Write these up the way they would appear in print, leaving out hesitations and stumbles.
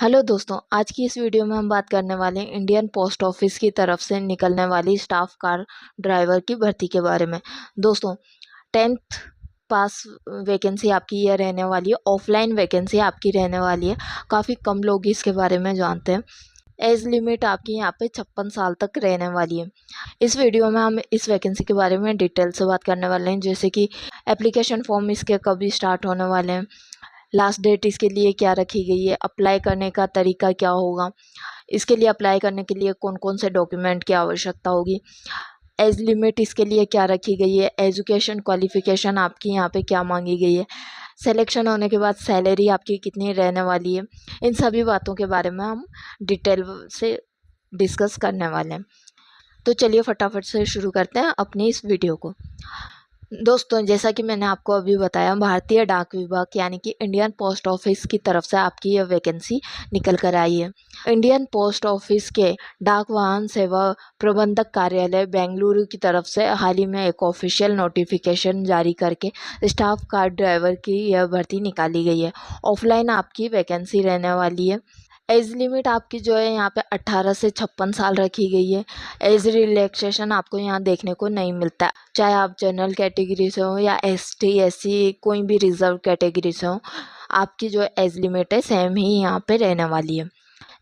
Hello दोस्तों, आज की इस वीडियो में हम बात करने वाले हैं इंडियन पोस्ट ऑफिस की तरफ से निकलने वाली स्टाफ कार ड्राइवर की भर्ती के बारे में। दोस्तों, 10th पास वैकेंसी आपकी यह रहने वाली है। ऑफलाइन वैकेंसी आपकी रहने वाली है। काफ़ी कम लोग इसके बारे में जानते हैं। एज लिमिट आपकी यहाँ पे 56 साल तक रहने वाली है। इस वीडियो में हम इस वैकेंसी के बारे में डिटेल से बात करने वाले हैं, जैसे कि एप्लीकेशन फॉर्म इसके कभी स्टार्ट होने वाले हैं, लास्ट डेट इसके लिए क्या रखी गई है, अप्लाई करने का तरीका क्या होगा, इसके लिए अप्लाई करने के लिए कौन कौन से डॉक्यूमेंट की आवश्यकता होगी, एज लिमिट इसके लिए क्या रखी गई है, एजुकेशन क्वालिफिकेशन आपकी यहाँ पे क्या मांगी गई है, सिलेक्शन होने के बाद सैलरी आपकी कितनी रहने वाली है। इन सभी बातों के बारे में हम डिटेल से डिस्कस करने वाले हैं। तो चलिए फटाफट से शुरू करते हैं अपनी इस वीडियो को। दोस्तों, जैसा कि मैंने आपको अभी बताया, भारतीय डाक विभाग यानी कि इंडियन पोस्ट ऑफिस की तरफ से आपकी यह वैकेंसी निकल कर आई है। इंडियन पोस्ट ऑफिस के डाक वाहन सेवा प्रबंधक कार्यालय बेंगलुरु की तरफ से हाल ही में एक ऑफिशियल नोटिफिकेशन जारी करके स्टाफ कार ड्राइवर की यह भर्ती निकाली गई है। ऑफलाइन आपकी वैकेंसी रहने वाली है। एज लिमिट आपकी जो है यहाँ पे 18 से 56 साल रखी गई है। एज रिलैक्सेशन आपको यहाँ देखने को नहीं मिलता, चाहे आप जनरल कैटेगरी से हो या एसटी एससी कोई भी रिजर्व कैटेगरी से हो, आपकी जो एज लिमिट है सेम ही यहाँ पे रहने वाली है।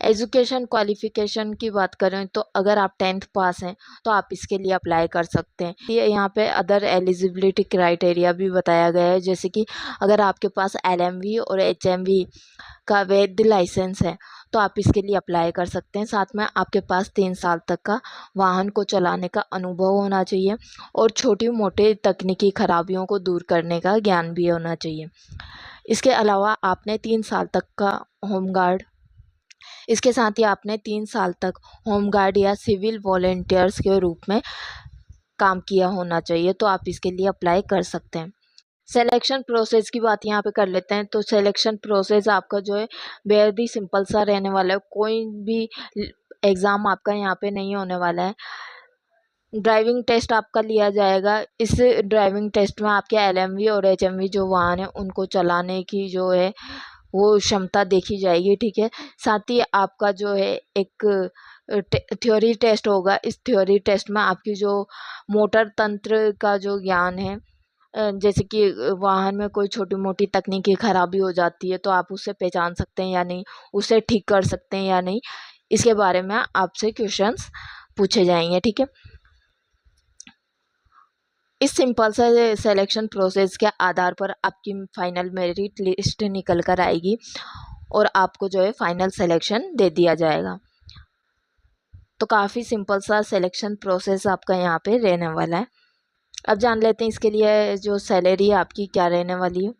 एजुकेशन क्वालिफिकेशन की बात करें तो अगर आप 10th पास हैं तो आप इसके लिए अप्लाई कर सकते हैं। ये यहाँ पे अदर एलिजिबिलिटी क्राइटेरिया भी बताया गया है, जैसे कि अगर आपके पास एलएमवी और एचएमवी का वैध लाइसेंस है तो आप इसके लिए अप्लाई कर सकते हैं। साथ में आपके पास 3 साल तक का वाहन को चलाने का अनुभव होना चाहिए और छोटी मोटी तकनीकी खराबियों को दूर करने का ज्ञान भी होना चाहिए। इसके अलावा आपने 3 साल तक का होमगार्ड इसके साथ ही आपने 3 साल तक होमगार्ड या सिविल वॉलेंटियर्स के रूप में काम किया होना चाहिए, तो आप इसके लिए अप्लाई कर सकते हैं। सिलेक्शन प्रोसेस की बात यहाँ पे कर लेते हैं। तो सिलेक्शन प्रोसेस आपका जो है बेहद ही सिंपल सा रहने वाला है। कोई भी एग्ज़ाम आपका यहाँ पे नहीं होने वाला है। ड्राइविंग टेस्ट आपका लिया जाएगा। इस ड्राइविंग टेस्ट में आपके एलएमवी और एचएमवी जो वाहन है उनको चलाने की जो है वो क्षमता देखी जाएगी, ठीक है। साथ ही आपका जो है एक थ्योरी टेस्ट होगा। इस थ्योरी टेस्ट में आपकी जो मोटर तंत्र का जो ज्ञान है, जैसे कि वाहन में कोई छोटी मोटी तकनीकी खराबी हो जाती है तो आप उसे पहचान सकते हैं या नहीं, उसे ठीक कर सकते हैं या नहीं, इसके बारे में आपसे क्वेश्चंस पूछे जाएंगे, ठीक है। इस सिंपल सा सिलेक्शन प्रोसेस के आधार पर आपकी फाइनल मेरिट लिस्ट निकल कर आएगी और आपको जो है फाइनल सिलेक्शन दे दिया जाएगा। तो काफ़ी सिंपल सा सिलेक्शन प्रोसेस आपका यहाँ पे रहने वाला है। अब जान लेते हैं इसके लिए जो सैलरी है आपकी क्या रहने वाली है,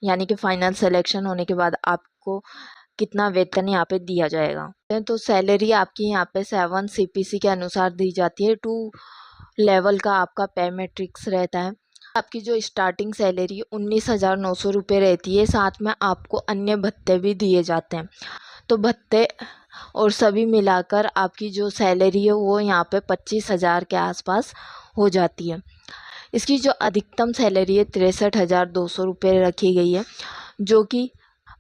यानी कि फाइनल सिलेक्शन होने के बाद आपको कितना वेतन यहाँ पे दिया जाएगा। तो सैलरी आपकी यहाँ पे 7 CPC के अनुसार दी जाती है। 2 लेवल का आपका पे मैट्रिक्स रहता है। आपकी जो स्टार्टिंग सैलरी 19,900 रुपये रहती है। साथ में आपको अन्य भत्ते भी दिए जाते हैं। तो भत्ते और सभी मिलाकर आपकी जो सैलरी है वो यहाँ पे 25,000 के आसपास हो जाती है। इसकी जो अधिकतम सैलरी है 63,200 रुपये रखी गई है, जो कि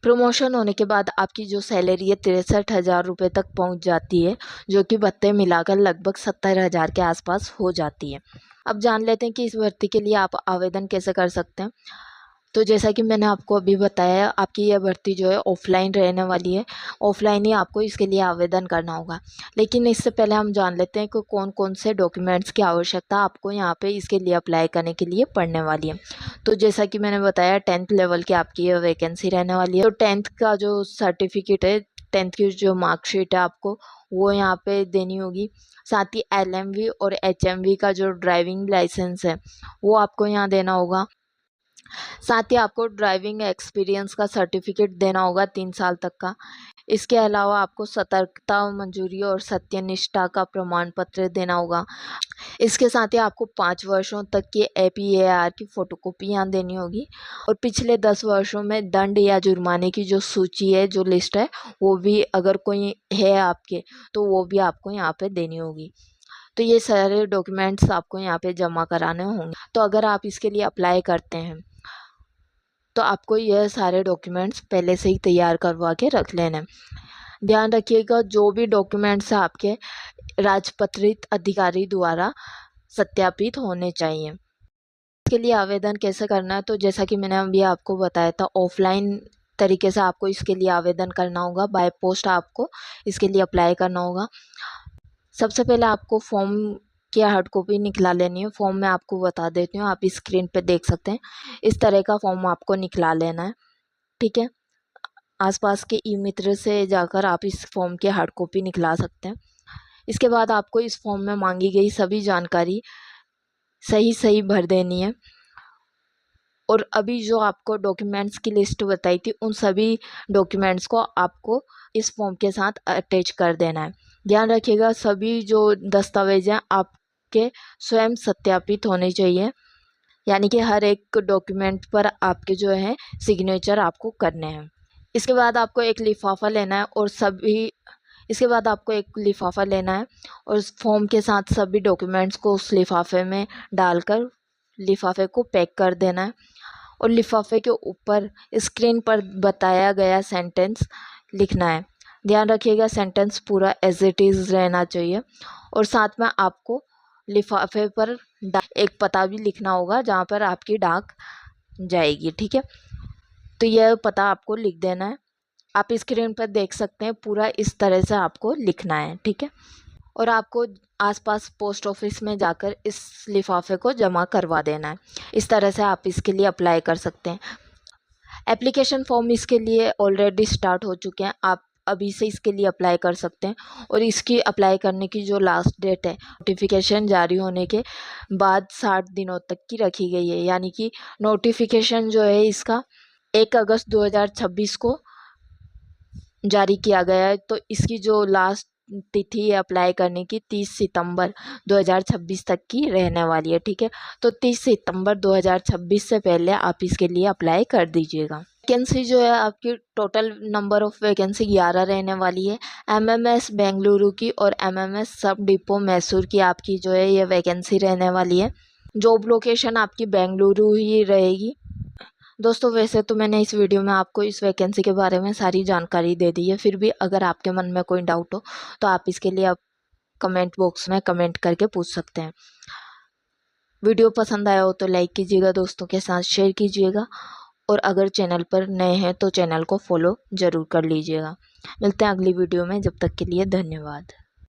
प्रमोशन होने के बाद आपकी जो सैलरी है 63,000 रुपये तक पहुंच जाती है, जो कि भत्ते मिलाकर लगभग 70,000 के आसपास हो जाती है। अब जान लेते हैं कि इस भर्ती के लिए आप आवेदन कैसे कर सकते हैं। तो जैसा कि मैंने आपको अभी बताया, आपकी यह भर्ती जो है ऑफलाइन रहने वाली है। ऑफलाइन ही आपको इसके लिए आवेदन करना होगा। लेकिन इससे पहले हम जान लेते हैं कि कौन कौन से डॉक्यूमेंट्स की आवश्यकता आपको यहाँ पे इसके लिए अप्लाई करने के लिए पड़ने वाली है। तो जैसा कि मैंने बताया, 10th लेवल की आपकी यह वैकेंसी रहने वाली है। तो 10th का जो सर्टिफिकेट है, 10th की जो मार्कशीट है, आपको वो यहाँ पे देनी होगी। साथ ही एलएमवी और एचएमवी का जो ड्राइविंग लाइसेंस है वो आपको यहाँ देना होगा। साथ ही आपको ड्राइविंग एक्सपीरियंस का सर्टिफिकेट देना होगा 3 साल तक का। इसके अलावा आपको सतर्कता मंजूरी और सत्यनिष्ठा का प्रमाण पत्र देना होगा। इसके साथ ही आपको 5 वर्षों तक की APAR की फ़ोटोकॉपी यहाँ देनी होगी और पिछले 10 वर्षों में दंड या जुर्माने की जो सूची है, जो लिस्ट है, वो भी अगर कोई है आपके तो वो भी आपको यहाँ पे देनी होगी। तो ये सारे डॉक्यूमेंट्स आपको यहाँ पे जमा कराने होंगे। तो अगर आप इसके लिए अप्लाई करते हैं तो आपको यह सारे डॉक्यूमेंट्स पहले से ही तैयार करवा के रख लेना है। ध्यान रखिएगा जो भी डॉक्यूमेंट्स आपके राजपत्रित अधिकारी द्वारा सत्यापित होने चाहिए। इसके लिए आवेदन कैसे करना है, तो जैसा कि मैंने अभी आपको बताया था, ऑफलाइन तरीके से आपको इसके लिए आवेदन करना होगा। बाय पोस्ट आपको इसके लिए अप्लाई करना होगा। सबसे पहले आपको फॉर्म की हार्ड कॉपी निकला लेनी है। फॉर्म में आपको बता देती हूँ, आप स्क्रीन पे देख सकते हैं। इस तरह का फॉर्म आपको निकला लेना है, ठीक है। आसपास के ई मित्र से जाकर आप इस फॉर्म की हार्ड कॉपी निकला सकते हैं। इसके बाद आपको इस फॉर्म में मांगी गई सभी जानकारी सही भर देनी है। और अभी जो आपको डॉक्यूमेंट्स की लिस्ट बताई थी, उन सभी डॉक्यूमेंट्स को आपको इस फॉर्म के साथ अटैच कर देना है। ध्यान रखिएगा सभी जो दस्तावेज हैं आपके स्वयं सत्यापित होने चाहिए, यानी कि हर एक डॉक्यूमेंट पर आपके जो है सिग्नेचर आपको करने हैं। इसके बाद आपको एक लिफाफा लेना है और उस फॉर्म के साथ सभी डॉक्यूमेंट्स को उस लिफाफे में डालकर लिफाफे को पैक कर देना है। और लिफाफे के ऊपर स्क्रीन पर बताया गया सेंटेंस लिखना है। ध्यान रखिएगा सेंटेंस पूरा एज इट इज़ रहना चाहिए। और साथ में आपको लिफाफे पर एक पता भी लिखना होगा जहाँ पर आपकी डाक जाएगी, ठीक है। तो यह पता आपको लिख देना है। आप स्क्रीन पर देख सकते हैं, पूरा इस तरह से आपको लिखना है, ठीक है। और आपको आसपास पोस्ट ऑफिस में जाकर इस लिफाफे को जमा करवा देना है। इस तरह से आप इसके लिए अप्लाई कर सकते हैं। एप्लीकेशन फॉर्म इसके लिए ऑलरेडी स्टार्ट हो चुके हैं, आप अभी से इसके लिए अप्लाई कर सकते हैं। और इसकी अप्लाई करने की जो लास्ट डेट है नोटिफिकेशन जारी होने के बाद 60 दिनों तक की रखी गई है, यानी कि नोटिफिकेशन जो है इसका 1 अगस्त 2026 को जारी किया गया है। तो इसकी जो लास्ट तिथि है अप्लाई करने की 30 सितंबर 2026 तक की रहने वाली है, ठीक है। तो 30 सितंबर 2026 से पहले आप इसके लिए अप्लाई कर दीजिएगा। वैकेंसी जो है आपकी टोटल नंबर ऑफ वैकेंसी 11 रहने वाली है। एमएमएस बेंगलुरु की और एमएमएस सब डिपो मैसूर की आपकी जो है ये वैकेंसी रहने वाली है। जॉब लोकेशन आपकी बेंगलुरु ही रहेगी। दोस्तों वैसे तो मैंने इस वीडियो में आपको इस वैकेंसी के बारे में सारी जानकारी दे दी है, फिर भी अगर आपके मन में कोई डाउट हो तो आप इसके लिए आप कमेंट बॉक्स में कमेंट करके पूछ सकते हैं। वीडियो पसंद आया हो तो लाइक कीजिएगा, दोस्तों के साथ शेयर कीजिएगा, और अगर चैनल पर नए हैं तो चैनल को फॉलो ज़रूर कर लीजिएगा। मिलते हैं अगली वीडियो में, जब तक के लिए धन्यवाद।